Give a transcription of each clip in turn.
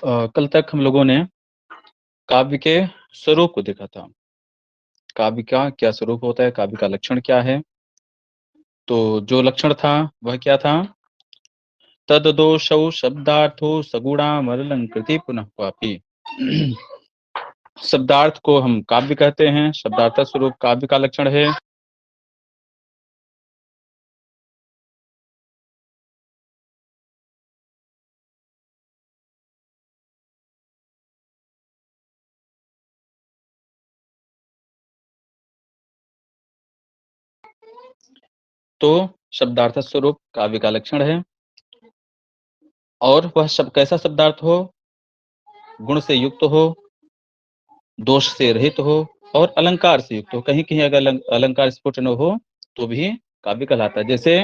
कल तक हम लोगों ने काव्य के स्वरूप को देखा था। काव्य का क्या स्वरूप होता है, काव्य का लक्षण क्या है। तो जो लक्षण था वह क्या था? तददोषौ शब्दार्थो सगुणामलंकृति पुनः क्वापि। शब्दार्थ को हम काव्य कहते हैं, शब्दार्थ स्वरूप काव्य का लक्षण है। तो शब्दार्थ स्वरूप काव्य का लक्षण है, और वह शब्द कैसा शब्दार्थ हो? गुण से युक्त हो, दोष से रहित हो और अलंकार से युक्त हो। कहीं कहीं अगर अलंकार स्फुट न हो तो भी काव्य कहलाता है। जैसे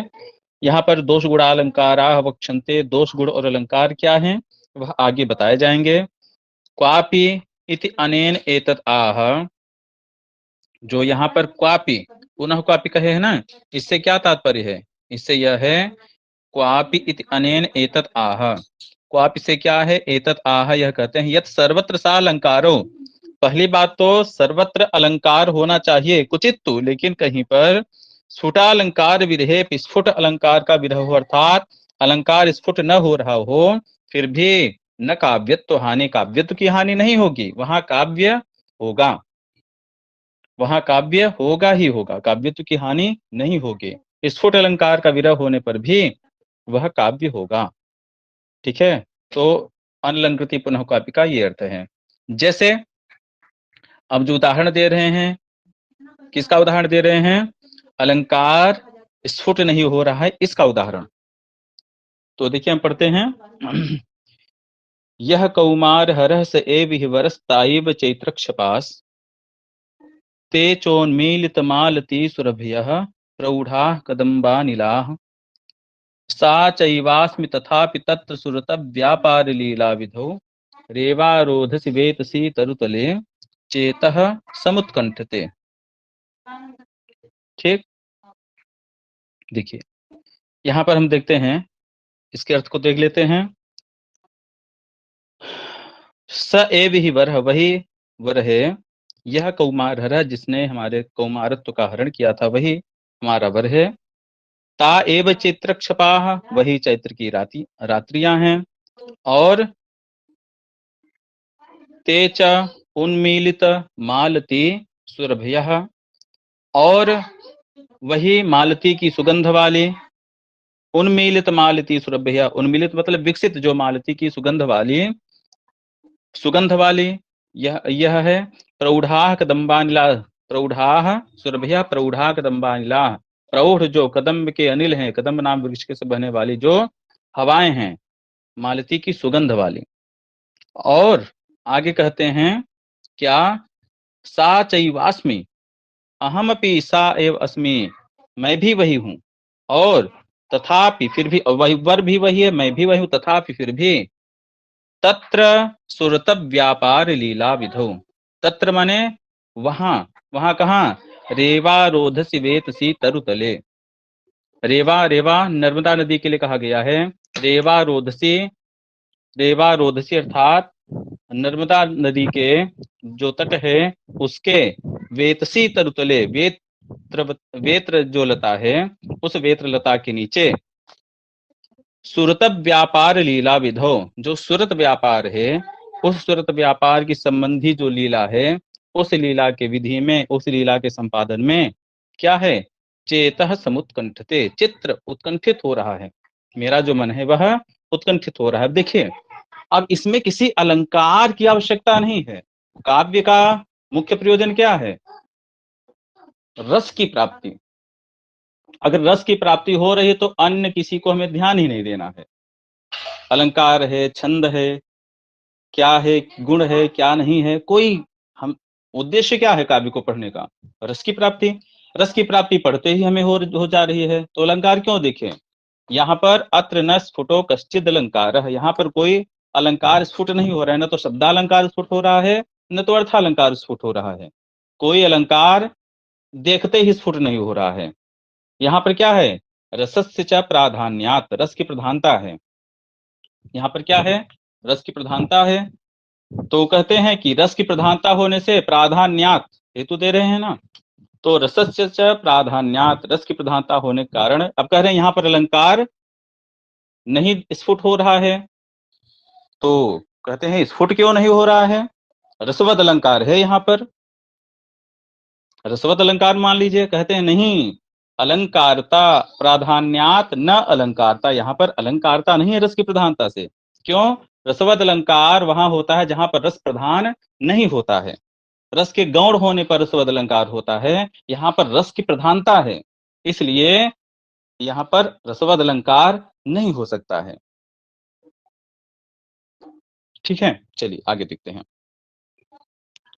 यहाँ पर दोष गुणालंकारा वक्षन्ते, दोष गुण और अलंकार क्या है वह आगे बताए जाएंगे। क्वापि इति अनेन एतत् आह, जो यहाँ पर क्वापि पुनः क्वापि कहे है ना, इससे क्या तात्पर्य है? इससे यह है क्वापि इति अनेन एतत् आह। क्वापि से क्या है? एतत् आह, यह कहते हैं यत् सर्वत्र सा अलंकारो। पहली बात तो सर्वत्र अलंकार होना चाहिए कुचित तो, लेकिन कहीं पर स्फुटालंकार विरहे, स्फुट अलंकार का विरह हो, अर्थात अलंकार स्फुट न हो रहा हो, फिर भी न काव्यत्व हानि, काव्यत्व की हानि नहीं होगी, वहां काव्य होगा, वहां काव्य होगा ही होगा, काव्यत्व की हानि नहीं होगी। स्फुट अलंकार का विरह होने पर भी वह काव्य होगा। ठीक है, तो अनलंकृति पुनः काव्य का ये अर्थ है। जैसे अब जो उदाहरण दे रहे हैं, किसका उदाहरण दे रहे हैं? अलंकार स्फुट नहीं हो रहा है, इसका उदाहरण। तो देखिए हम पढ़ते हैं यह कौमार हरः स एव वरस्ताइव चैत्रक्षपास, ते चोन्मीलितमालती सुरभयः प्रौढ़ा कदम्बानिलाः, सा चैवास्मि तथापि तत्र सुरत व्यापार लीला विधौ, रेवारोधसि वेतसी तरुतले चेतः समुत्कंठते। ठीक, देखिए यहाँ पर हम देखते हैं, इसके अर्थ को देख लेते हैं। स एव ही वरः, वही वर है, यह कौमार हर, जिसने हमारे कौमारत्व का हरण किया था वही हमारा वर है। ता एव चैत्रक्षपाः, वही चैत्र की रात्रियां हैं। और ते च उन्मीलित मालती सुरभयः, और वही मालती की सुगंध वाली, उन्मीलित मालती सुरभयः, उन्मीलित मतलब विकसित, जो मालती की सुगंध वाली यह है। प्रौढ़ा कदम्बानिला, प्रौढ़ा सुरभयः प्रौढ़ा कदम्बानिला, प्रौढ़ जो कदम्ब के अनिल हैं, कदम्ब नाम वृक्ष के से बहने वाली जो हवाएं हैं, मालती की सुगंध वाली। और आगे कहते हैं क्या? सा चैवास्मि, अहमपि सा एव अस्मि, मैं भी वही हूं। और तथापि, फिर भी, वही वर भी वही है, मैं भी वही हूं, तथापि फिर भी तत्र सुरत व्यापार लीला विधौ, तत्र माने वहां, वहां कहाँ? रेवारोध सिवेतसी तरुतले, रेवा, रेवा नर्मदा नदी के लिए कहा गया है। रेवारोधसी, रेवारोधसी अर्थात नर्मदा नदी के जो तट है उसके वेतसी तरुतले, वेत्र जो लता है, उस वेत्र लता के नीचे सुरत व्यापार लीला विधो, जो सुरत व्यापार है, उस सुरत व्यापार की संबंधी जो लीला है, उस लीला के विधि में, उस लीला के संपादन में क्या है? चेतः समुत्कंठते, चित्र उत्कंठित हो रहा है, मेरा जो मन है वह उत्कंठित हो रहा है। देखिए अब इसमें किसी अलंकार की आवश्यकता नहीं है। काव्य का मुख्य प्रयोजन क्या है? रस की प्राप्ति। अगर रस की प्राप्ति हो रही है तो अन्य किसी को हमें ध्यान ही नहीं देना है। अलंकार है, छंद है, क्या है, गुण है, क्या नहीं है, कोई हम उद्देश्य क्या है काव्य को पढ़ने का? रस की प्राप्ति। रस की प्राप्ति पढ़ते ही हमें हो जा रही है, तो अलंकार क्यों देखें? यहाँ पर अत्र न स्फुटो कश्चिद अलंकार, यहाँ पर कोई अलंकार स्फुट नहीं हो रहा है, न तो शब्दालंकार स्फुट हो रहा है, न तो अर्थालंकार स्फुट हो रहा है। कोई अलंकार देखते ही स्फुट नहीं हो रहा है। यहाँ पर क्या है? रसस्य च प्राधान्यात्, रस की प्रधानता है। यहाँ पर क्या है? रस की प्रधानता है। तो कहते हैं कि रस की प्रधानता होने से प्राधान्यात, हेतु दे रहे हैं ना, तो रसस्य च प्राधान्यात, रस की प्रधानता होने के कारण, अब कह रहे हैं यहां पर अलंकार नहीं स्फुट हो रहा है, तो कहते हैं स्फुट क्यों नहीं हो रहा है, रसवद अलंकार है यहाँ पर, रसवत अलंकार मान लीजिए। कहते हैं नहीं, अलंकारता प्राधान्यात न अलंकारता, यहाँ पर अलंकारता नहीं है रस की प्रधानता से। क्यों? रसवत अलंकार वहां होता है जहां पर रस प्रधान नहीं होता है, रस के गौण होने पर रसवत अलंकार होता है, यहाँ पर रस की प्रधानता है, इसलिए यहाँ पर रसवत अलंकार नहीं हो सकता है। ठीक है, चलिए आगे देखते हैं।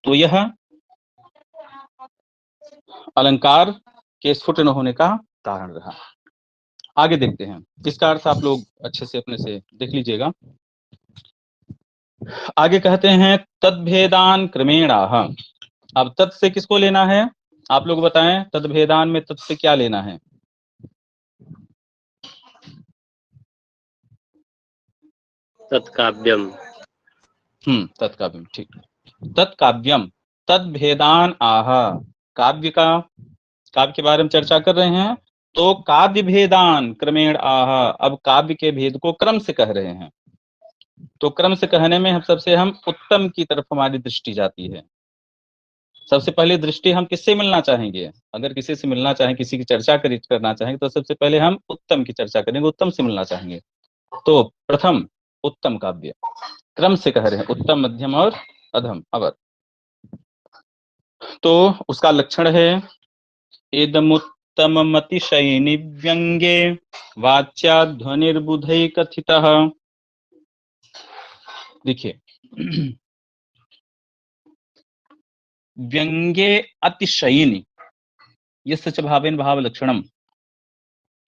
तो यह अलंकार के स्फुट न होने का कारण रहा। आगे देखते हैं, इसका अर्थ आप लोग अच्छे से अपने से देख लीजिएगा। आगे कहते हैं तद्भेदान क्रमेणाह। अब तत् से किसको लेना है, आप लोग बताएं, तद्भेदान में तत् से क्या लेना है? तत्काव्यम। तत्काव्यम, ठीक। तत्काव्यम तद्भेदान आह, काव्य का, काव्य के बारे में चर्चा कर रहे हैं, तो काव्य भेदान क्रमेण आह, अब काव्य के भेद को क्रम से कह रहे हैं। तो क्रम से कहने में हम उत्तम की तरफ हमारी दृष्टि जाती है। सबसे पहले दृष्टि हम किससे मिलना चाहेंगे, अगर किसी से मिलना चाहें, किसी की चर्चा करना चाहेंगे, तो सबसे पहले हम उत्तम की चर्चा करेंगे, उत्तम से मिलना चाहेंगे। तो प्रथम उत्तम काव्य, क्रम से कह रहे हैं, उत्तम मध्यम और अधम अवर। तो उसका लक्षण है इदमुत्तममतिशयिनि व्यंगे वाच्या ध्वनिर्बुधै कथितः। देखिए व्यंगे अतिशयिनी, ये सच भावेन भाव लक्षणम,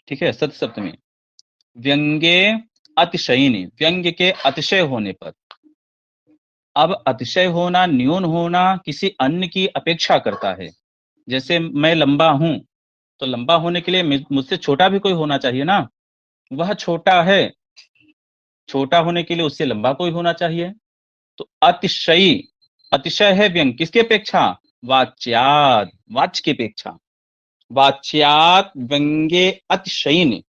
ठीक है, सत सप्तमी। व्यंगे अतिशयिनी, व्यंग्य के अतिशय होने पर। अब अतिशय होना, न्यून होना किसी अन्य की अपेक्षा करता है। जैसे मैं लंबा हूं, तो लंबा होने के लिए मुझसे छोटा भी कोई होना चाहिए ना, वह छोटा है, छोटा होने के लिए उससे लंबा कोई होना चाहिए। तो अतिशयी, अतिशय है व्यंग किसकी अपेक्षा, वाच्यात, वाच्य की अपेक्षा। वाच्यात व्यंगे अतिशयिनी,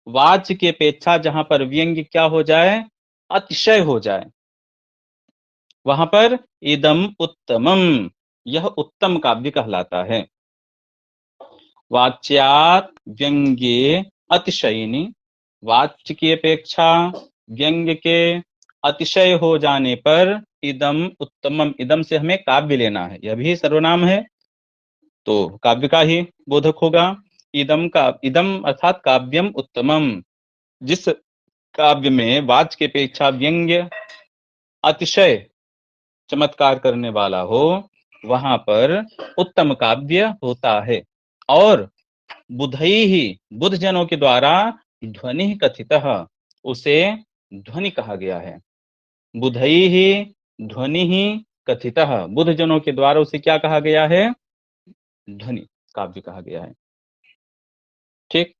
वाच्य की अपेक्षा जहां पर व्यंग्य क्या हो जाए, अतिशय हो जाए, वहां पर इदम उत्तमम, यह उत्तम काव्य कहलाता है। वाच्यात व्यंग्ये अतिशयिनी, वाच्य की अपेक्षा व्यंग्य के अतिशय हो जाने पर इदम उत्तमम, इदम से हमें काव्य लेना है, यह भी सर्वनाम है, तो काव्य का ही बोधक होगा। इदम का, इदम अर्थात काव्यम उत्तमम, जिस काव्य में वाच्य की अपेक्षा व्यंग्य अतिशय चमत्कार करने वाला हो, वहां पर उत्तम काव्य होता है। और बुधई ही, बुध जनों के द्वारा ध्वनि कथितः, उसे ध्वनि कहा गया है। बुधई ही ध्वनि ही कथितः, बुध जनों के द्वारा उसे क्या कहा गया है, ध्वनि काव्य कहा गया है। ठीक,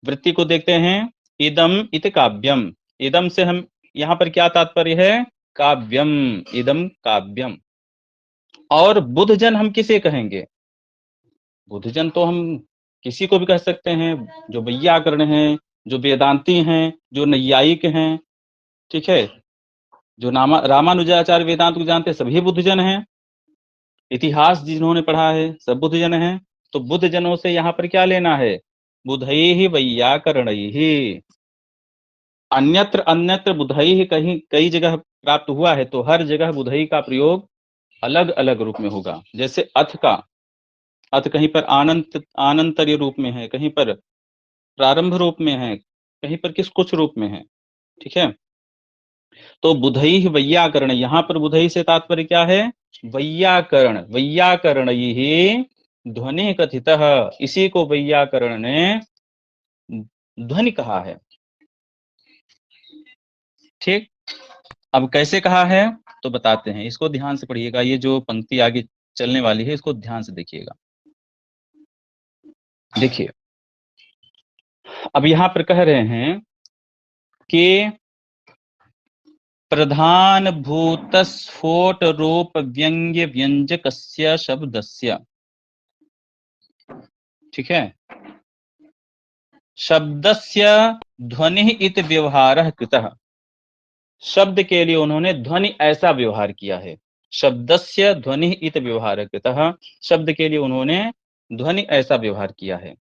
वृत्ति को देखते हैं। इदम इत काव्यम, इदम से हम यहां पर क्या तात्पर्य है, काव्यम, इदम काव्यम। और बुधजन हम किसे कहेंगे, बुधजन तो हम किसी को भी कह सकते हैं, जो वैयाकरण हैं, जो वेदांती हैं, जो नैयायिक हैं, ठीक है, जो रामानुजाचार्य वेदांत को जानते हैं, सभी बुद्धजन हैं। इतिहास जिन्होंने पढ़ा है सब बुद्धजन हैं। तो बुद्धजनों से यहाँ पर क्या लेना है, बुधई ही वैयाकरण ही। अन्यत्र अन्यत्र बुधई ही कहीं कई जगह प्राप्त हुआ है, तो हर जगह बुधई का प्रयोग अलग अलग रूप में होगा। जैसे अथ का, अथ कहीं पर आनंत आनंतर्य रूप में है, कहीं पर प्रारंभ रूप में है, कहीं पर किस कुछ रूप में है, ठीक है। तो बुधई वैयाकरण, यहाँ पर बुधई से तात्पर्य क्या है, वैयाकरण, वैयाकरण ही ध्वनि कथितः, इसी को वैयाकरण ने ध्वनि कहा है। ठीक, अब कैसे कहा है तो बताते हैं, इसको ध्यान से पढ़िएगा, ये जो पंक्ति आगे चलने वाली है इसको ध्यान से देखिएगा। देखिए अब यहां पर कह रहे हैं कि प्रधान भूत स्फोट रूप व्यंग्य व्यंजकस्य शब्दस्य। ठीक है, शब्दस्य ध्वनि इति व्यवहारः कृतः। शब्द के लिए उन्होंने ध्वनि ऐसा व्यवहार किया है। शब्दस्य ध्वनि इति व्यवहारः कृतः, शब्द के लिए उन्होंने ध्वनि ऐसा व्यवहार किया है।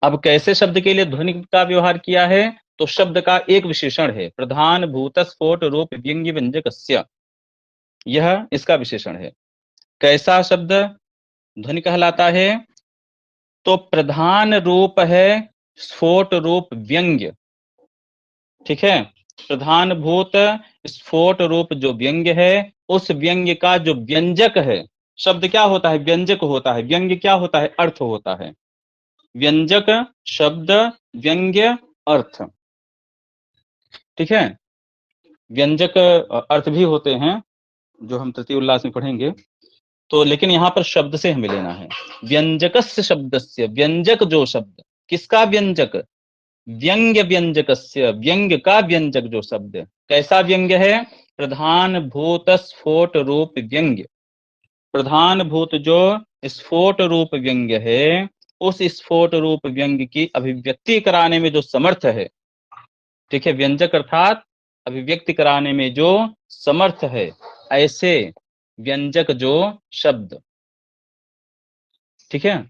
अब कैसे शब्द के लिए ध्वनि का व्यवहार किया है? तो शब्द का एक विशेषण है, प्रधान भूत स्फोट रूप व्यंग्य व्यंजकस्य, यह इसका विशेषण है। कैसा शब्द ध्वनि कहलाता है? तो प्रधान रूप है स्फोट रूप व्यंग्य। ठीक है, प्रधान भूत स्फोट रूप जो व्यंग्य है, उस व्यंग्य का जो व्यंजक है, शब्द क्या होता है? व्यंजक होता है। व्यंग्य क्या होता है? अर्थ होता है। व्यंजक शब्द, व्यंग्य अर्थ। ठीक है, व्यंजक अर्थ भी होते हैं जो हम तृतीय उल्लास में पढ़ेंगे। तो लेकिन यहाँ पर शब्द से हमें लेना है। व्यंजकस्य शब्दस्य, व्यंजक जो शब्द, किसका व्यंजक? व्यंग्य व्यंजकस्य, व्यंग्य का व्यंजक जो शब्द। कैसा व्यंग्य है? प्रधान भूत स्फोट रूप व्यंग्य। प्रधान भूत जो स्फोट रूप व्यंग्य है, उस स्फोट रूप व्यंग्य की अभिव्यक्ति कराने में जो समर्थ है। ठीक है, व्यंजक अर्थात अभिव्यक्ति कराने में जो समर्थ है, ऐसे व्यंजक जो शब्द। ठीक है,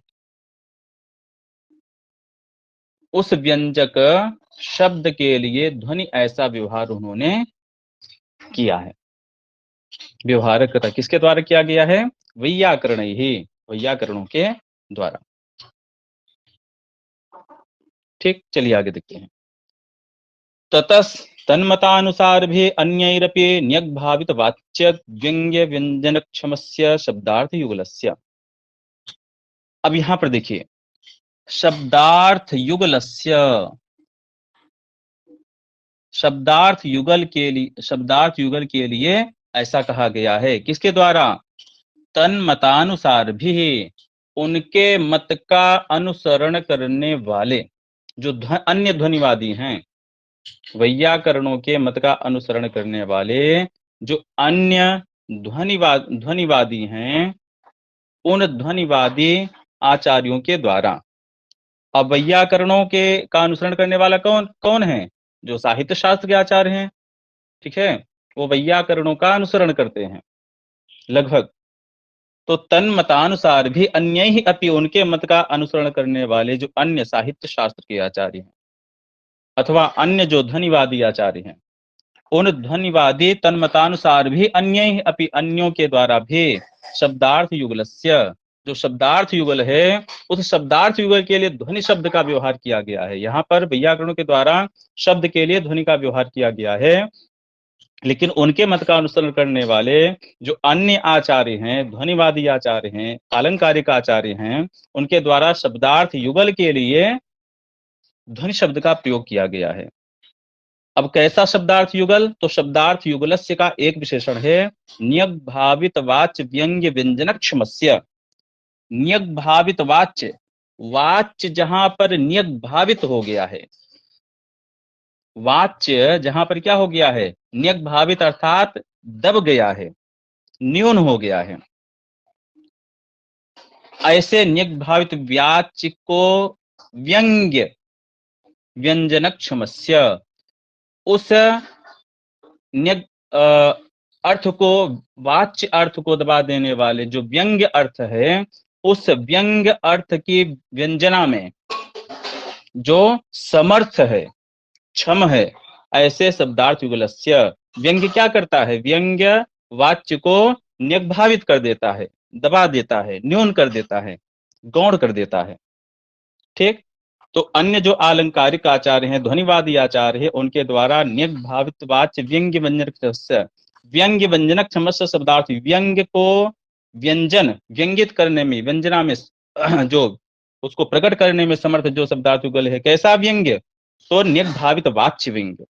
उस व्यंजक शब्द के लिए ध्वनि ऐसा व्यवहार उन्होंने किया है। व्यवहारकता किसके द्वारा किया गया है? वैयाकरण ही, वैयाकरणों के द्वारा। ठीक, चलिए आगे देखते हैं। ततस तन्मतानुसार भी अन्यैरपि न्यग्भावित वाच्य व्यंग्य व्यंजन क्षमस्य शब्दार्थ युगलस्य। अब यहां पर देखिए, शब्दार्थ युगलस्य, शब्दार्थ युगल के लिए ऐसा कहा गया है। किसके द्वारा? तन्मतानुसार भी, उनके मत का अनुसरण करने वाले जो अन्य ध्वनिवादी हैं, वैयाकरणों के मत का अनुसरण करने वाले जो अन्य ध्वनिवादी हैं, उन ध्वनिवादी आचार्यों के द्वारा। अब वैयाकरणों के का अनुसरण करने वाला कौन कौन है? जो साहित्य शास्त्र के आचार्य हैं। ठीक है, वो वैयाकरणों का अनुसरण करते हैं लगभग। तो तन्मतानुसार भी अन्य ही अपि, उनके मत का अनुसरण करने वाले जो अन्य साहित्य शास्त्र के आचार्य हैं, अथवा अन्य जो ध्वनिवादी आचार्य हैं, उन ध्वनिवादी तन्मतानुसार भी अन्य ही अपि, अन्यों के द्वारा भी शब्दार्थ युगलस्य, जो शब्दार्थ युगल है, उस शब्दार्थ युगल के लिए ध्वनि शब्द का व्यवहार किया गया है। यहाँ पर वैयाकरणों के द्वारा शब्द के लिए ध्वनि का व्यवहार किया गया है, लेकिन उनके मत का अनुसरण करने वाले जो अन्य आचार्य हैं, ध्वनिवादी आचार्य हैं, आलंकारिक आचार्य हैं, उनके द्वारा शब्दार्थ युगल के लिए ध्वनि शब्द का प्रयोग किया गया है। अब कैसा शब्दार्थ युगल? तो शब्दार्थ युगलस्य का एक विशेषण है, नियग भावित वाच्य व्यंग्य व्यंजन क्षमस्य। नियग भावित वाच्य, वाच्य जहां पर नियग भावित हो गया है, वाच्य जहां पर क्या हो गया है? नियग भावित अर्थात दब गया है, न्यून हो गया है, ऐसे नियग भावित वाच्य को व्यंग्य व्यंजन क्षमस्य, उस नियग अर्थ को, वाच्य अर्थ को दबा देने वाले जो व्यंग्य अर्थ है, उस व्यंग्य अर्थ की व्यंजना में जो समर्थ है, क्षम है, ऐसे शब्दार्थ युगलस्य। व्यंग्य क्या करता है? व्यंग्य वाच्य को नियग्भावित कर देता है, दबा देता है, न्यून कर देता है, गौण कर देता है। ठीक, तो अन्य जो आलंकारिक आचार्य हैं, ध्वनिवादी आचार्य हैं, उनके द्वारा नियग्भावित वाच्य व्यंग्य व्यंजन, व्यंग्य व्यंजनक क्षमस्य शब्दार्थ, व्यंग्य को व्यंजन व्यंगित करने में, व्यंजना में जो उसको प्रकट करने में समर्थ जो शब्दार्थ युगल है, कैसा व्यंग्य? तो नियग्भावित वाच्य व्यंग्य,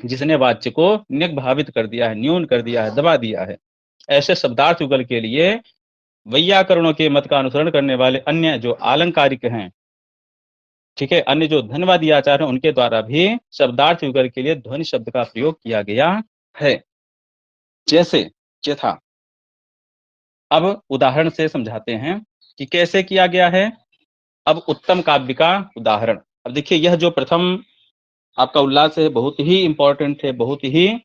जिसने वाच्य को नियग्भावित कर दिया है, न्यून कर दिया है, दबा दिया है, ऐसे शब्दार्थ युगल के लिए वैयाकरणों के मत का अनुसरण करने वाले अन्य जो आलंकारिक हैं, ठीक है, अन्य जो धन्यवादी आचार्य हैं, उनके द्वारा भी शब्दार्थ युगल के लिए ध्वनि शब्द का प्रयोग किया गया है, जैसे यथा। अब उदाहरण से समझाते हैं कि कैसे किया गया है। अब उत्तम काव्य का उदाहरण। अब देखिए, यह जो प्रथम आपका उल्लास है बहुत ही इंपॉर्टेंट है, बहुत ही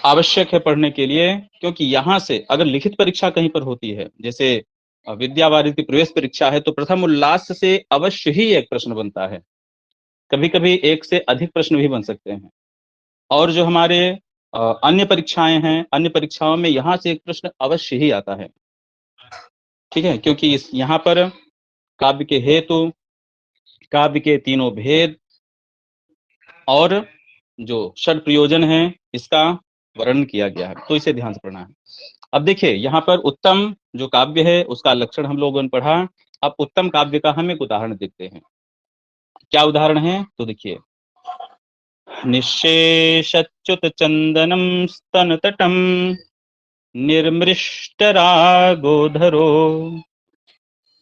आवश्यक है पढ़ने के लिए, क्योंकि यहाँ से अगर लिखित परीक्षा कहीं पर होती है, जैसे विद्या वारिधि प्रवेश परीक्षा है, तो प्रथम उल्लास से अवश्य ही एक प्रश्न बनता है। कभी कभी एक से अधिक प्रश्न भी बन सकते हैं। और जो हमारे अन्य परीक्षाएं हैं, अन्य परीक्षाओं में यहाँ से एक प्रश्न अवश्य ही आता है। ठीक है, क्योंकि इस यहाँ पर काव्य के हेतु, काव्य के तीनों भेद और जो षड प्रयोजन है, इसका वर्णन किया गया है, तो इसे ध्यान से पढ़ना है। अब देखिए, यहाँ पर उत्तम जो काव्य है उसका लक्षण हम लोगों ने पढ़ा। अब उत्तम काव्य का हम एक उदाहरण देखते हैं। क्या उदाहरण है, तो देखिए, निःशेषच्युत चंदनम स्तन तटम निर्मृष्टरागोधरो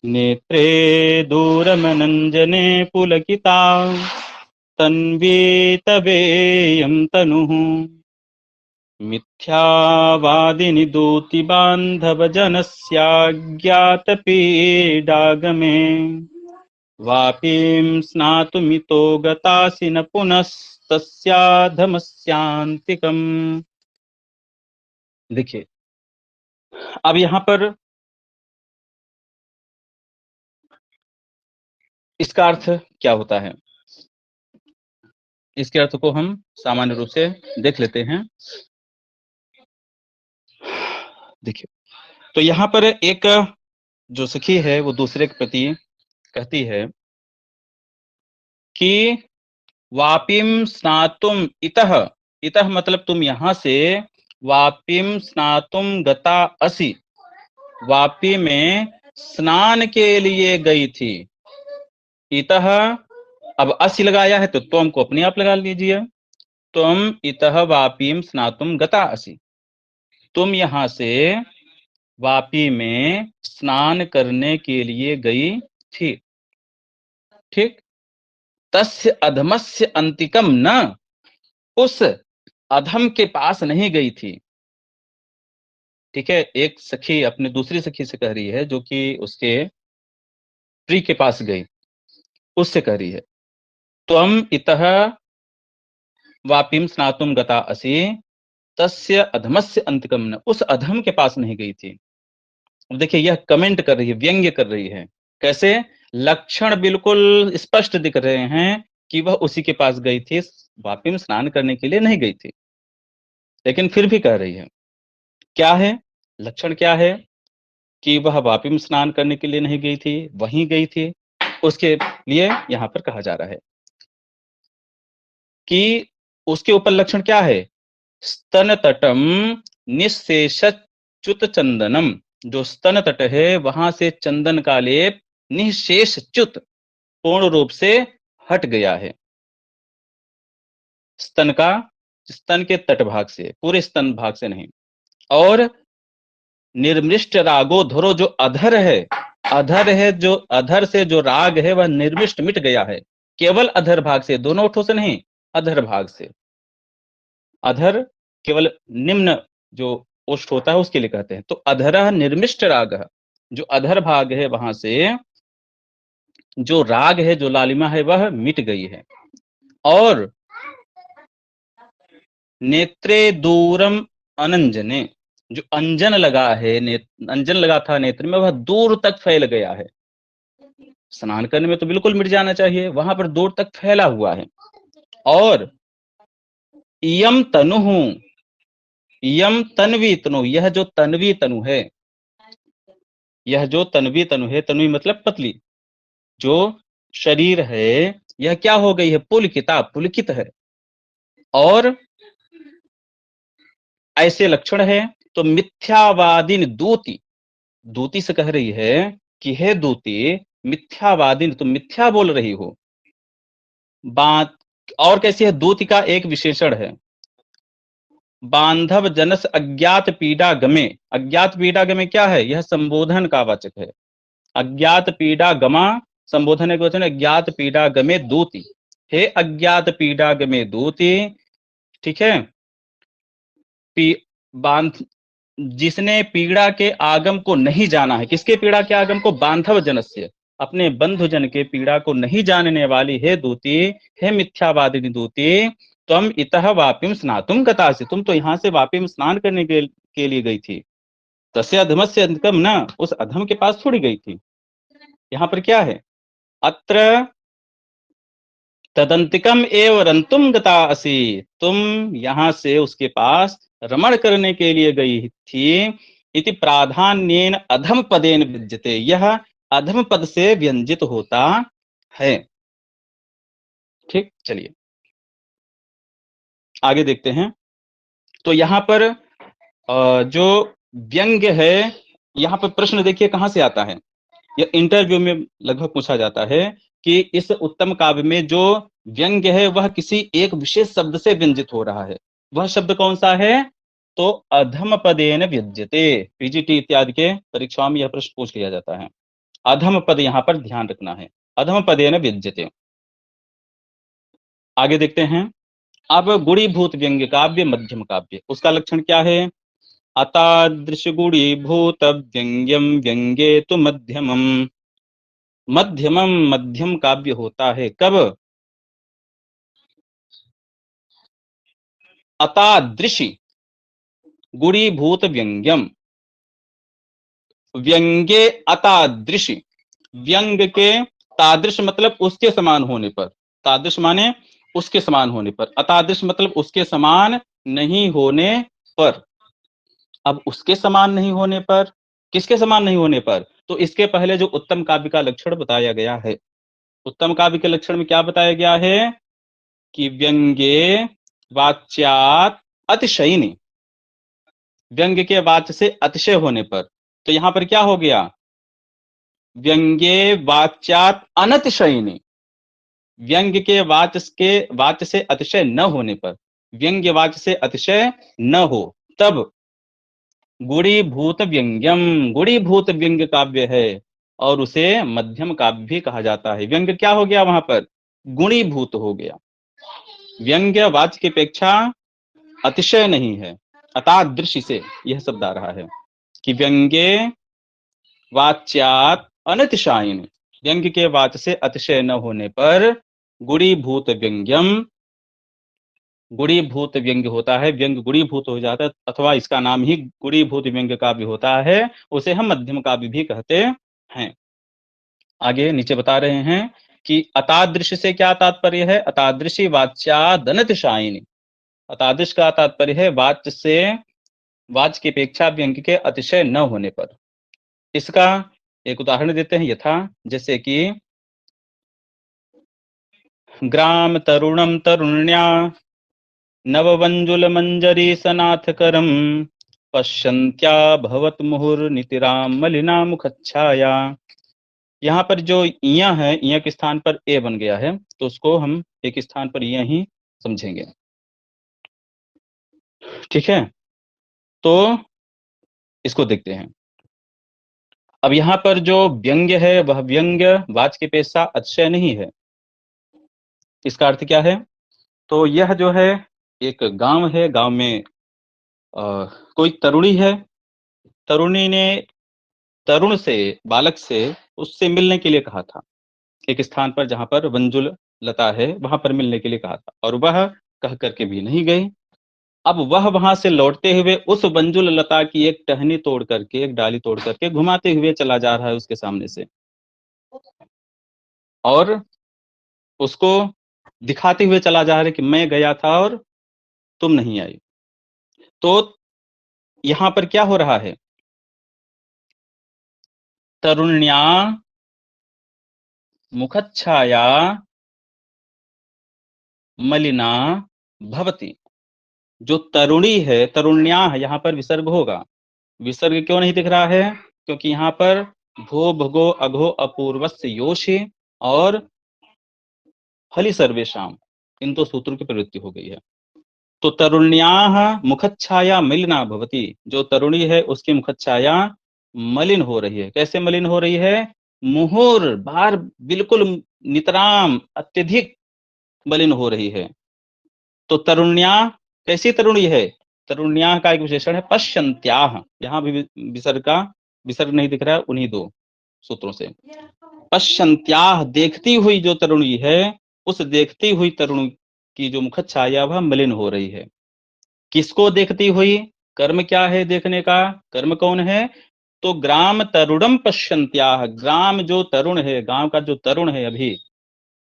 नेत्रे दूरमनंजने पुलकिता तन्वी तवेयं तनुः मिथ्यावादिनि दूति बांधव जनस्याज्ञात पीडागमे वापीं स्नातुमितो गतासि न पुनस्तस्याधमस्यांतिकम्। देखिए, अब यहाँ पर इसका अर्थ क्या होता है, इसके अर्थ को हम सामान्य रूप से देख लेते हैं। देखिए, तो यहाँ पर एक जो सखी है वो दूसरे के प्रति कहती है कि वापिम स्नातुम इतः, इतः मतलब तुम यहां से, वापिम स्नातुम गता असि, वापी में स्नान के लिए गई थी। इतः, अब असि लगाया है तो तुम को अपने आप लगा लीजिए। तुम इतः वापीम स्नातुम गता असि, तुम यहां से वापी में स्नान करने के लिए गई थी। ठीक, तस्य अधमस्य अंतिकम न, उस अधम के पास नहीं गई थी। ठीक है, एक सखी अपने दूसरी सखी से कह रही है, जो कि उसके प्रिय के पास गई, उससे कह रही है त्वम इतः वापिम स्नातुम गता असि तस्य अधमस्य अंतिकम न, उस अधम के पास नहीं गई थी। अब देखिए, यह कमेंट कर रही है, व्यंग्य कर रही है। कैसे? लक्षण बिल्कुल स्पष्ट दिख रहे हैं कि वह उसी के पास गई थी, वापी में स्नान करने के लिए नहीं गई थी, लेकिन फिर भी कह रही है। क्या है लक्षण? क्या है कि वह वापी में स्नान करने के लिए नहीं गई थी, वहीं गई थी। उसके लिए यहां पर कहा जा रहा है कि उसके ऊपर लक्षण क्या है? स्तन तटम निःशेषच्युत चंदनम, जो स्तन तट है वहां से चंदन का लेप निःशेष च्युत, पूर्ण रूप से हट गया है। स्तन का, स्तन के तट भाग से, पूरे स्तन भाग से नहीं। और निर्मृष्ट रागो धरो, जो अधर है, अधर है, जो अधर से जो राग है वह निर्मिष्ट मिट गया है। केवल अधर भाग से, दोनों ओठों से नहीं, अधर भाग से। अधर केवल निम्न जो ओष्ठ होता है उसके लिए कहते हैं। तो अधर निर्मिष्ट राग, जो अधर भाग है वहां से जो राग है, जो लालिमा है, वह मिट गई है। और नेत्रे दूरम अनंजने, जो अंजन लगा है, अंजन लगा था नेत्र में, वह दूर तक फैल गया है। स्नान करने में तो बिल्कुल मिट जाना चाहिए, वहां पर दूर तक फैला हुआ है। और इयम तनु, इयम तन्वी तनु, यह जो तन्वी तनु है, यह जो तन्वी तनु है, तन्वी मतलब पतली, जो शरीर है, यह क्या हो गई है? पुलकिता, पुलकित है। और ऐसे लक्षण है तो मिथ्यावादिन दूती, दूती से कह रही है कि हे दूती, मिथ्यावादिन, तुम मिथ्या बोल रही हो। बात और कैसी है? दूती का एक विशेषण है, बांधव जनस अज्ञात पीड़ा गमे। अज्ञात पीड़ा गमे क्या है? यह संबोधन का वाचक है। अज्ञात पीड़ा गमा संबोधन है, वचन अज्ञात पीड़ा गमे दूती, हे अज्ञात पीड़ा गमे दूती। ठीक है, पी बांध जिसने पीड़ा के आगम को नहीं जाना है, किसके पीड़ा के आगम को? बांधव जनस्य, अपने बंधु जन के पीड़ा को नहीं जानने वाली हे दूती, हे मिथ्यावादिनी दूती, तुम इतः वापिम स्नातुम गतासि, तुम तो यहाँ से वापी में स्नान करने के लिए गई थी। तस्य अधमस्य अधिकम न, उस अधम के पास थोड़ी गई थी। यहाँ पर क्या है? अत्र तदंतिकम एव रंतुम गता असि, तुम यहाँ से उसके पास रमण करने के लिए गई थी। इति प्राधान्येन अधम पदेन विद्यते, यह अधम पद से व्यंजित होता है। ठीक, चलिए आगे देखते हैं। तो यहाँ पर जो व्यंग्य है, यहाँ पर प्रश्न देखिए कहाँ से आता है। यह इंटरव्यू में लगभग पूछा जाता है कि इस उत्तम काव्य में जो व्यंग्य है वह किसी एक विशेष शब्द से व्यंजित हो रहा है। वह शब्द कौन सा है? तो अधम पदेन व्यज्यते। पीजीटी इत्यादि के परीक्षाओं में यह प्रश्न पूछ लिया जाता है। अधम पद यहाँ पर ध्यान रखना है, अधम पदेन व्यज्यते। आगे देखते हैं। अब गुणीभूत व्यंग्य काव्य मध्यम काव्य, उसका लक्षण क्या है? अतादृश गुणीभूत व्यंग्यम व्यंग्ये तु मध्यमम, मध्यमम मध्यम काव्य होता है कब? अतादृशी गुणीभूत व्यंग्यम, व्यंग्ये अतादृशी, व्यंग के तादृश मतलब उसके समान होने पर, तादृश माने उसके समान होने पर, अतादृश मतलब उसके समान नहीं होने पर। अब उसके समान नहीं होने पर, किसके समान नहीं होने पर? तो इसके पहले जो उत्तम काव्य का लक्षण बताया गया है, उत्तम काव्य के लक्षण में क्या बताया गया है कि व्यंग्ये वाच्यात अतिशयिनी, व्यंग्य के वाच्य से अतिशय होने पर। तो यहां पर क्या हो गया? व्यंग्ये वाच्यात अनतिशयिनी, व्यंग्य के वाच्य से अतिशय न होने पर, व्यंग्य वाच्य से अतिशय न हो तब गुणीभूत व्यंग्यम, गुणीभूत व्यंग्य काव्य है और उसे मध्यम काव्य भी कहा जाता है। व्यंग्य क्या हो गया? वहां पर गुणीभूत हो गया, व्यंग्य वाच्य की अपेक्षा अतिशय नहीं है। अतादृशी से यह शब्द आ रहा है कि व्यंग्ये वाच्यात अनतिशायिन, व्यंग्य के वाच्य से अतिशय न होने पर गुणीभूत व्यंग्यम, गुणीभूत व्यंग्य होता है, व्यंग्य गुणीभूत हो जाता है, अथवा इसका नाम ही गुणीभूत व्यंग्य काव्य होता है, उसे हम मध्यम काव्य भी कहते हैं। आगे नीचे बता रहे हैं कि अतादृश से क्या तात्पर्य है? अतादृशी वाच्यादनतिशायिनी, अतादृश का तात्पर्य है वाच्य से, वाच्य की अपेक्षा व्यंग्य के अतिशय न होने पर। इसका एक उदाहरण देते हैं, यथा जैसे कि ग्राम तरुणम तरुण्या नववंजुल मंजरी सनाथकरम पश्यन्त्या भवत मुहुर्नितिराम मलिना मुखच्छाया। यहाँ पर जो इया है, इया के स्थान पर ए बन गया है, तो उसको हम एक स्थान पर इया ही समझेंगे। ठीक है, तो इसको देखते हैं। अब यहाँ पर जो व्यंग्य है वह व्यंग्य वाच्य की अपेक्षा अतिशय नहीं है। इसका अर्थ क्या है? तो यह जो है एक गांव है, गांव में कोई तरुणी है, तरुणी ने तरुण से, बालक से उससे मिलने के लिए कहा था, एक स्थान पर जहां पर वंजुल लता है वहां पर मिलने के लिए कहा था, और वह कह करके भी नहीं गई। अब वह वहां से लौटते हुए उस वंजुल लता की एक टहनी तोड़ करके, एक डाली तोड़ करके घुमाते हुए चला जा रहा है उसके सामने से, और उसको दिखाते हुए चला जा रहा है कि मैं गया था और तुम नहीं आई। तो यहां पर क्या हो रहा है? तरुण्या मुखच्छाया मलिना भवति, जो तरुणी है, तरुण्या है, यहाँ पर विसर्ग होगा। विसर्ग क्यों नहीं दिख रहा है? क्योंकि यहाँ पर भो भगो अघो अपूर्वस्य योषि और फलि सर्वेशम, इन दो सूत्रों की प्रवृत्ति हो गई है। तो तरुण्याः मुखच्छाया मलिना भवति, जो तरुणी है उसकी मुखच्छाया मलिन हो रही है। कैसे मलिन हो रही है? मुहुर, बाहर बिल्कुल नितराम, अत्यधिक मलिन हो रही है। तो तरुण्या कैसी तरुणी है? तरुण्याः का एक विशेषण है पश्यन्त्याः, यहाँ भी विसर्ग नहीं दिख रहा है उन्हीं दो सूत्रों से। पश्यन्त्याः देखती हुई जो तरुणी है, उस देखती हुई तरुणी की जो मुख छाया वह मलिन हो रही है। किसको देखती हुई? कर्म क्या है देखने का? कर्म कौन है? तो ग्राम तरुणम पश्यन्त्याः, ग्राम जो तरुण है, गांव का जो तरुण है, अभी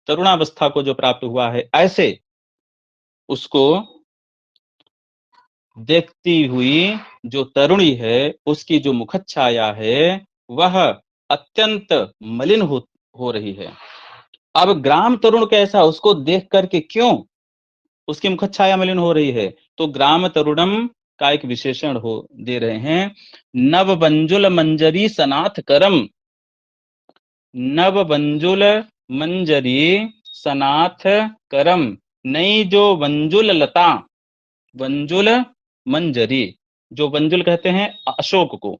तरुणावस्था को जो प्राप्त हुआ है, ऐसे उसको देखती हुई जो तरुणी है, उसकी जो मुखच्छाया है वह अत्यंत मलिन हो रही है। अब ग्राम तरुण कैसा, उसको देख करके क्यों उसकी मुखच्छाया मलिन हो रही है? तो ग्राम तरुणम का एक विशेषण हो दे रहे हैं, नव बंजुल मंजरी सनाथ करम। नव बंजुल मंजरी सनाथ करम, नई जो वंजुल लता, वंजुल मंजरी, जो वंजुल कहते हैं अशोक को,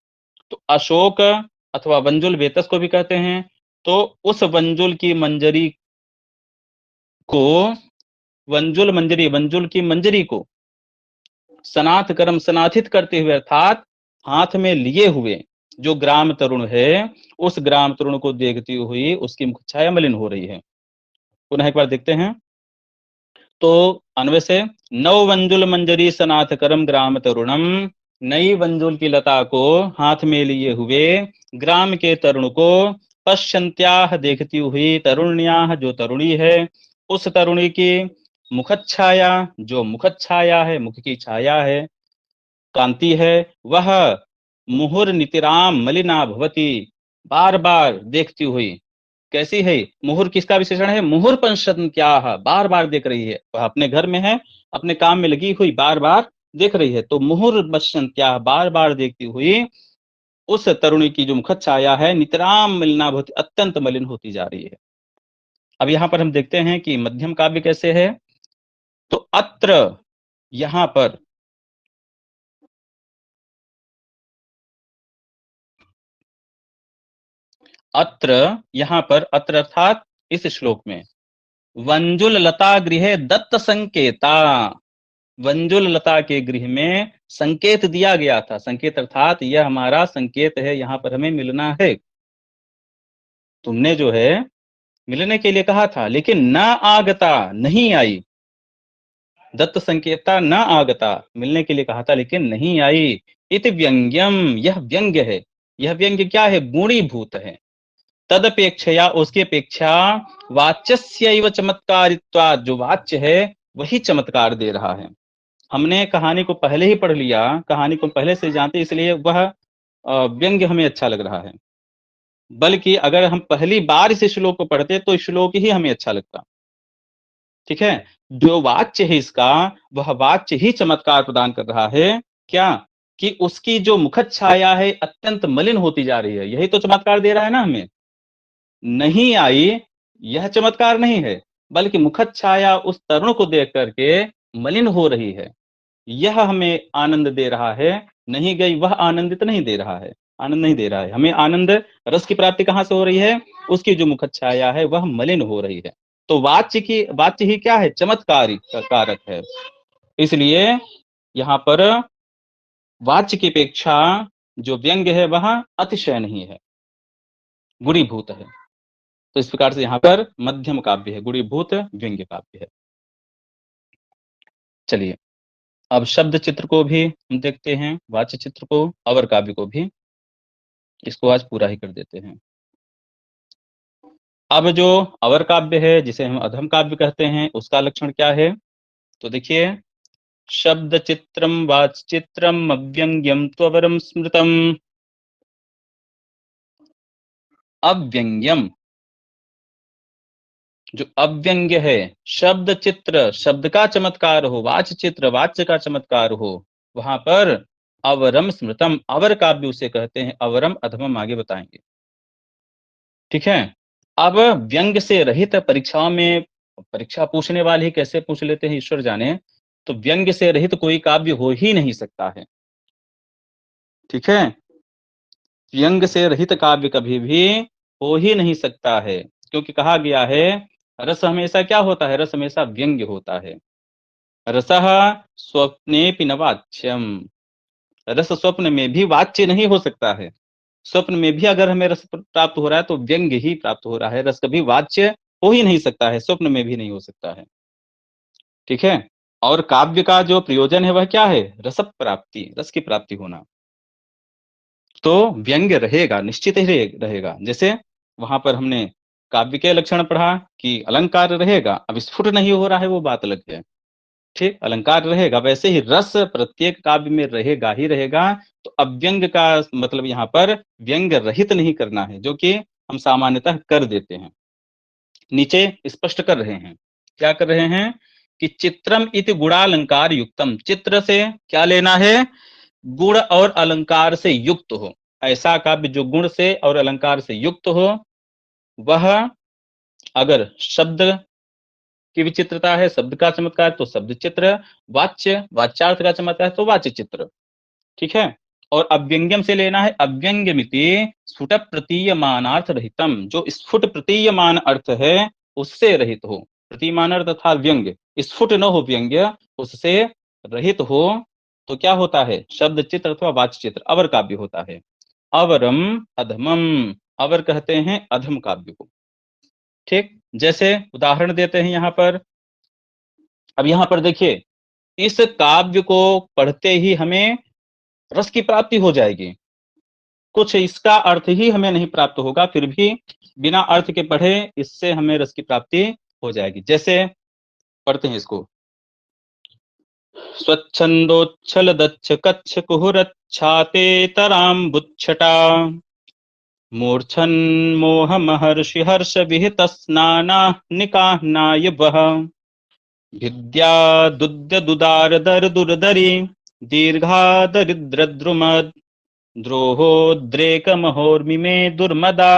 तो अशोक अथवा वंजुल बेतस को भी कहते हैं। तो उस वंजुल की मंजरी को, वंजुल की मंजरी को सनाथ कर्म, सनाथित करते हुए अर्थात हाथ में लिए हुए जो ग्राम तरुण है, उस ग्राम तरुण को देखती हुई उसकी मुखच्छाया मलिन हो रही है। पुनः एक बार देखते हैं। तो अन्वय से, नव वंजुल मंजरी सनाथ करम ग्राम तरुणम, नई वंजुल की लता को हाथ में लिए हुए ग्राम के तरुण को, पश्यन्त्याः देखती हुई तरुण्याः जो तरुणी है, उस तरुणी की मुखच्छाया, जो मुखच्छाया है, मुख की छाया है, कांति है, वह मुहुर नितिराम मलिना भवति, बार बार देखती हुई कैसी है? मुहुर किसका विशेषण है? मुहुर पंचत्याः, बार बार देख रही है, वह अपने घर में है, अपने काम में लगी हुई, बार बार देख रही है। तो मुहुर पश्यन्त्याः, बार बार देखती हुई उस तरुणी की जो मुखच्छाया है, नितराम मलिना भवति, अत्यंत मलिन होती जा रही है। अब यहां पर हम देखते हैं कि मध्यम काव्य कैसे है। तो अत्र, यहां पर अत्र, यहां पर अत्र अर्थात इस श्लोक में, वंजुल लता गृहे दत्त संकेता, वंजुल लता के गृह में संकेत दिया गया था। संकेत अर्थात यह हमारा संकेत है, यहां पर हमें मिलना है। तुमने जो है मिलने के लिए कहा था, लेकिन न आगता, नहीं आई। दत्त संकेता न आगता, मिलने के लिए कहा था लेकिन नहीं आई। इति व्यंग्यम, यह व्यंग्य है। यह व्यंग्य क्या है? गुणीभूत है। तदपेक्षया, उसकी अपेक्षा, वाच्यस्यैव चमत्कारित्वात्, जो वाच्य है वही चमत्कार दे रहा है। हमने कहानी को पहले ही पढ़ लिया, कहानी को पहले से जानते, इसलिए वह व्यंग्य हमें अच्छा लग रहा है। बल्कि अगर हम पहली बार इस श्लोक को पढ़ते तो श्लोक ही हमें अच्छा लगता। ठीक है, जो वाच्य है इसका, वह वाच्य ही चमत्कार प्रदान कर रहा है। क्या? कि उसकी जो मुखच्छाया है अत्यंत मलिन होती जा रही है, यही तो चमत्कार दे रहा है ना हमें। नहीं आई, यह चमत्कार नहीं है, बल्कि मुखच्छाया उस तरुण को देख करके मलिन हो रही है, यह हमें आनंद दे रहा है। नहीं गई, वह आनंदित नहीं दे रहा है, आनंद नहीं दे रहा है हमें। आनंद रस की प्राप्ति कहां से हो रही है? उसकी जो मुखच्छाया है वह मलिन हो रही है। तो वाच्य ही क्या है? चमत्कारी का कारक है। इसलिए यहां पर वाच्य की अपेक्षा जो व्यंग्य है वह अतिशय नहीं है, गुणीभूत है। तो इस प्रकार से यहाँ पर मध्यम काव्य है, गुणीभूत व्यंग्य काव्य है। चलिए, अब शब्द चित्र को भी हम देखते हैं, वाच्य चित्र को, अवर काव्य को भी। इसको आज पूरा ही कर देते हैं। अब जो अवर काव्य है, जिसे हम अधम काव्य कहते हैं, उसका लक्षण क्या है? तो देखिए, शब्द चित्रम वाच चित्रम अव्यंग्यम त्वरम स्मृतम। अव्यंग्यम, जो अव्यंग्य है, शब्द चित्र, शब्द का चमत्कार हो, वाच चित्र, वाच्य का चमत्कार हो, वहां पर अवरम स्मृतम, अवर काव्य उसे कहते हैं। अवरम अधमम आगे बताएंगे। ठीक है, अब व्यंग्य से रहित, परीक्षाओं में परीक्षा पूछने वाले ही कैसे पूछ लेते हैं ईश्वर जाने, तो व्यंग्य से रहित कोई काव्य हो ही नहीं सकता है। ठीक है, व्यंग्य से रहित काव्य कभी भी हो ही नहीं सकता है, क्योंकि कहा गया है रस हमेशा क्या होता है? रस हमेशा व्यंग्य होता है। रसः स्वप्नेपि न वाच्यम। रस स्वप्न में भी वाच्य नहीं हो सकता है। स्वप्न में भी अगर हमें रस प्राप्त हो रहा है तो व्यंग्य ही प्राप्त हो रहा है, रस कभी वाच्य हो ही नहीं सकता है, स्वप्न में भी नहीं हो सकता है। ठीक है। और काव्य का जो प्रयोजन है वह क्या है? रस प्राप्ति, रस की प्राप्ति होना। तो व्यंग्य रहेगा, निश्चित ही रहेगा। जैसे वहां पर हमने काव्य के लक्षण पढ़ा कि अलंकार रहेगा, अब स्फुट नहीं हो रहा है वो बात अलग है। ठीक, अलंकार रहेगा, वैसे ही रस प्रत्येक काव्य में रहेगा ही रहेगा। तो अव्यंग का मतलब यहाँ पर व्यंग रहित नहीं करना है, जो कि हम सामान्यतः कर देते हैं। नीचे स्पष्ट कर रहे हैं, क्या कर रहे हैं कि चित्रम इति गुणालंकार युक्तम, चित्र से क्या लेना है? गुण और अलंकार से युक्त हो। ऐसा काव्य जो गुण से और अलंकार से युक्त हो, वह अगर शब्द की विचित्रता है, शब्द का चमत्कार, तो शब्द चित्र, वाच्य वाच्यार्थ का चमत्कार है तो वाच्य चित्र। ठीक है। और अव्यंग्यम से लेना है अव्यंग्यमिति स्फुट प्रतीयमानार्थ रहितम, जो स्फुट प्रतीयमान अर्थ है उससे रहित हो। प्रतीयमान अर्थ तथा व्यंग्य, स्फुट न हो व्यंग्य, उससे रहित हो। तो क्या होता है? शब्द चित्र अथवा वाच्य चित्र, अवर काव्य होता है। अवरम अधमम, अवर कहते हैं अधम काव्य को। ठीक, जैसे उदाहरण देते हैं यहां पर। अब यहां पर देखिए, इस काव्य को पढ़ते ही हमें रस की प्राप्ति हो जाएगी, कुछ इसका अर्थ ही हमें नहीं प्राप्त होगा, फिर भी बिना अर्थ के पढ़े इससे हमें रस की प्राप्ति हो जाएगी। जैसे पढ़ते हैं इसको। स्वच्छंदोच्छल दच्छ कच्छ कुहुरच्छाते तराम बुच्छटा मूर्छन मोह महर्षि हर्ष विहित स्नाना निकाहनाय वह विद्या दुद्य दुदार दर दुर्दरी दीर्घा दरिद्रद्रुमद द्रोहोद्रेक महोर्मि में दुर्मदा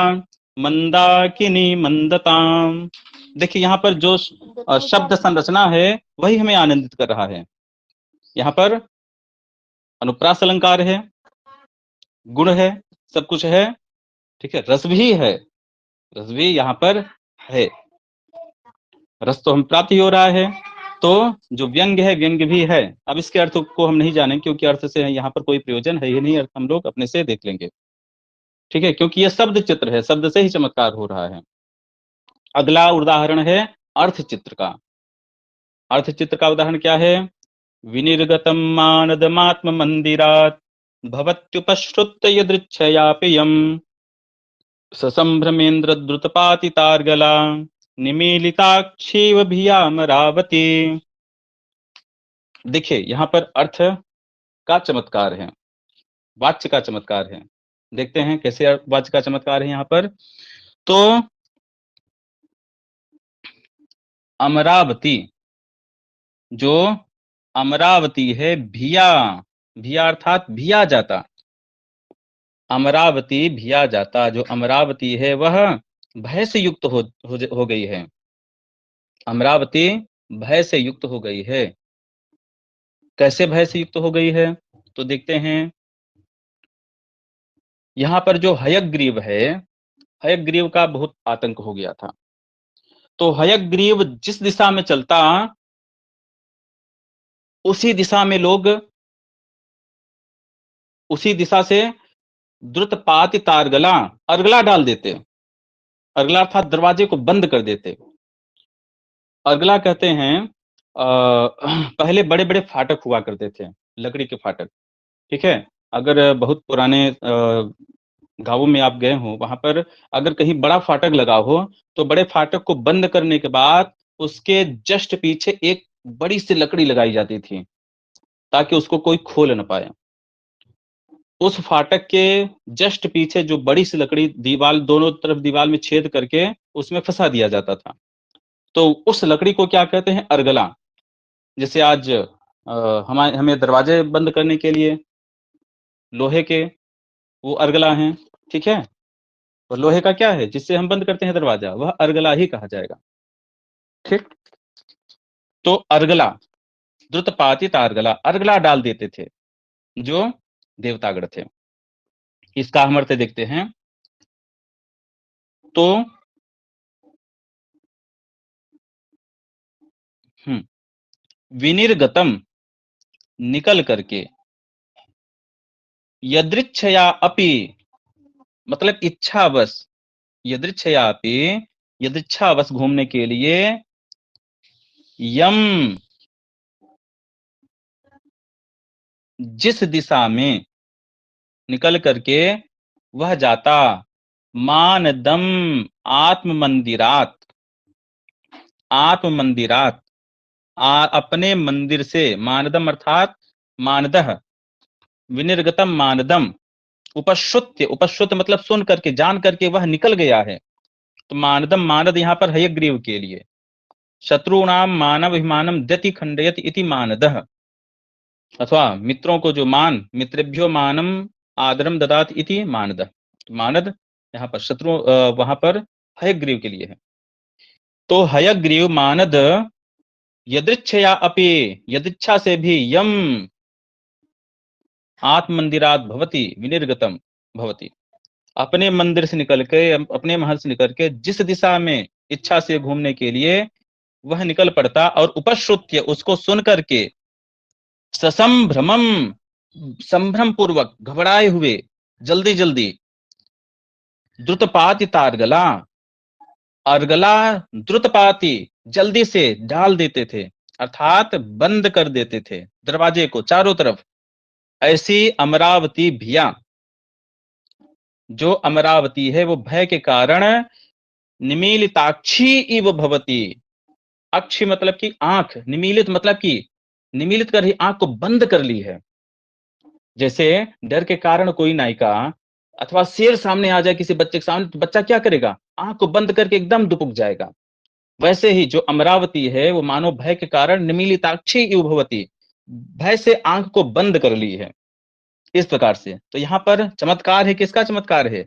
मंदाकिनी मंदताम। देखिए यहाँ पर जो शब्द संरचना है वही हमें आनंदित कर रहा है। यहाँ पर अनुप्रास अलंकार है, गुण है, सब कुछ है। ठीक है, रस भी है, रस भी यहाँ पर है, रस तो हम प्राप्त ही हो रहा है। तो जो व्यंग्य है, व्यंग्य भी है। अब इसके अर्थ को हम नहीं जानेंगे क्योंकि अर्थ से यहाँ पर कोई प्रयोजन है ही नहीं, अर्थ हम लोग अपने से देख लेंगे। ठीक है, क्योंकि यह शब्द चित्र है, शब्द से ही चमत्कार हो रहा है। अगला उदाहरण है अर्थ चित्र का। अर्थ चित्र का उदाहरण क्या है? विनिर्गतम मानदमात्म मंदिरात भवत्युपश्रुत यदृच्छयापियम ससंभ्रमेन्द्र द्रुतपातितार्गला निमीलिताक्षीव भियामरावती। देखिए यहाँ पर अर्थ का चमत्कार है, वाच्य का चमत्कार है। देखते हैं कैसे वाच्य का चमत्कार है यहाँ पर। तो अमरावती, जो अमरावती है, भिया, भिया अर्थात भिया जाता, अमरावती भिया जाता, जो अमरावती है वह भय से युक्त हो गई है। अमरावती भय से युक्त हो गई है। कैसे भय से युक्त हो गई है? तो देखते हैं यहाँ पर जो हयग्रीव है, हयग्रीव का बहुत आतंक हो गया था। तो हयग्रीव जिस दिशा में चलता उसी दिशा में लोग उसी दिशा से द्रुत पाति तारगला, अर्गला डाल देते। अर्गला अर्थात दरवाजे को बंद कर देते। अर्गला कहते हैं पहले बड़े बड़े फाटक हुआ करते थे, लकड़ी के फाटक। ठीक है, अगर बहुत पुराने गांवों में आप गए हो, वहां पर अगर कहीं बड़ा फाटक लगा हो तो बड़े फाटक को बंद करने के बाद उसके जस्ट पीछे एक बड़ी सी लकड़ी लगाई जाती थी ताकि उसको कोई खोल न पाए। उस फाटक के जस्ट पीछे जो बड़ी सी लकड़ी, दीवार दोनों तरफ दीवार में छेद करके उसमें फंसा दिया जाता था। तो उस लकड़ी को क्या कहते हैं? अर्गला। जैसे आज हमारे हमें दरवाजे बंद करने के लिए लोहे के वो अर्गला हैं। ठीक है, और लोहे का क्या है जिससे हम बंद करते हैं दरवाजा, वह अर्गला ही कहा जाएगा। ठीक, तो अर्गला, द्रुतपातित अर्गला, अर्गला डाल देते थे जो देवतागण थे। इसका हम अर्थ देखते हैं। तो हम्म विनिर्गतम निकल करके, यदृच्छया अपि मतलब इच्छावश, यदृच्छया अपि यदृच्छावश घूमने के लिए, यम जिस दिशा में निकल करके वह जाता, मानदम आत्म मंदिरात, आत्म मंदिरात अपने मंदिर से, मानदम अर्थात मानदह, विनिर्गतम मानदम, उपश्रुत्य, उपश्रुत मतलब सुन करके जान करके वह निकल गया है। तो मानदम मानद यहाँ पर हयग्रीव के लिए, शत्रुणाम मानव अभिमानम दति खंडयति इति मानदः, अथवा मित्रों को जो मान, मित्रेभ्यो मानम आदरम ददात इति मानदः। मानद यहाँ पर शत्रु वहां पर हयग्रीव के लिए है। तो हयग्रीव मानद यदृच्छया अपि, यदृच्छा से भी, यम आत्म मंदिरात भवति विनिर्गतम भवति, अपने मंदिर से निकल के, अपने महल से निकल के जिस दिशा में इच्छा से घूमने के लिए वह निकल पड़ता, और उपश्रुत्य उसको सुन करके, ससंभ्रमम संभ्रम पूर्वक, घबराए हुए, जल्दी जल्दी, द्रुतपाति तारगला, अर्गला द्रुतपाती जल्दी से डाल देते थे, अर्थात बंद कर देते थे दरवाजे को चारों तरफ। ऐसी अमरावती भिया, जो अमरावती है वो भय के कारण निमीलिताक्षी इव भवती, अक्षी मतलब की आंख, निमीलित मतलब की निमीलित कर ही आंख को बंद कर ली है। जैसे डर के कारण कोई नायिका अथवा शेर सामने आ जाए किसी बच्चे के सामने, तो बच्चा क्या करेगा, आंख को बंद करके एकदम दुबक जाएगा। वैसे ही जो अमरावती है वो मानो भय के कारण निमीलिताक्षी इव भवती, भय से आंख को बंद कर ली है, इस प्रकार से। तो यहाँ पर चमत्कार है, किसका चमत्कार है,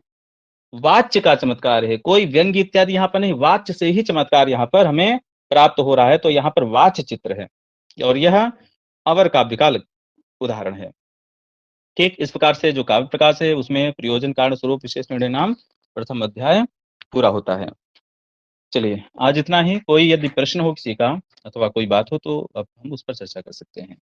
वाच्य का चमत्कार है, कोई व्यंग्य इत्यादि यहाँ पर नहीं, वाच्य से ही चमत्कार यहाँ पर हमें प्राप्त हो रहा है। तो यहाँ पर वाच्य चित्र है, और यह अवर काव्य का उदाहरण है। ठीक इस प्रकार से जो काव्य प्रकाश है उसमें प्रयोजन कारण स्वरूप विशेष निर्णय नाम प्रथम अध्याय पूरा होता है। चलिए आज इतना ही। कोई यदि प्रश्न हो किसी का अथवा कोई बात हो तो अब हम उस पर चर्चा कर सकते हैं।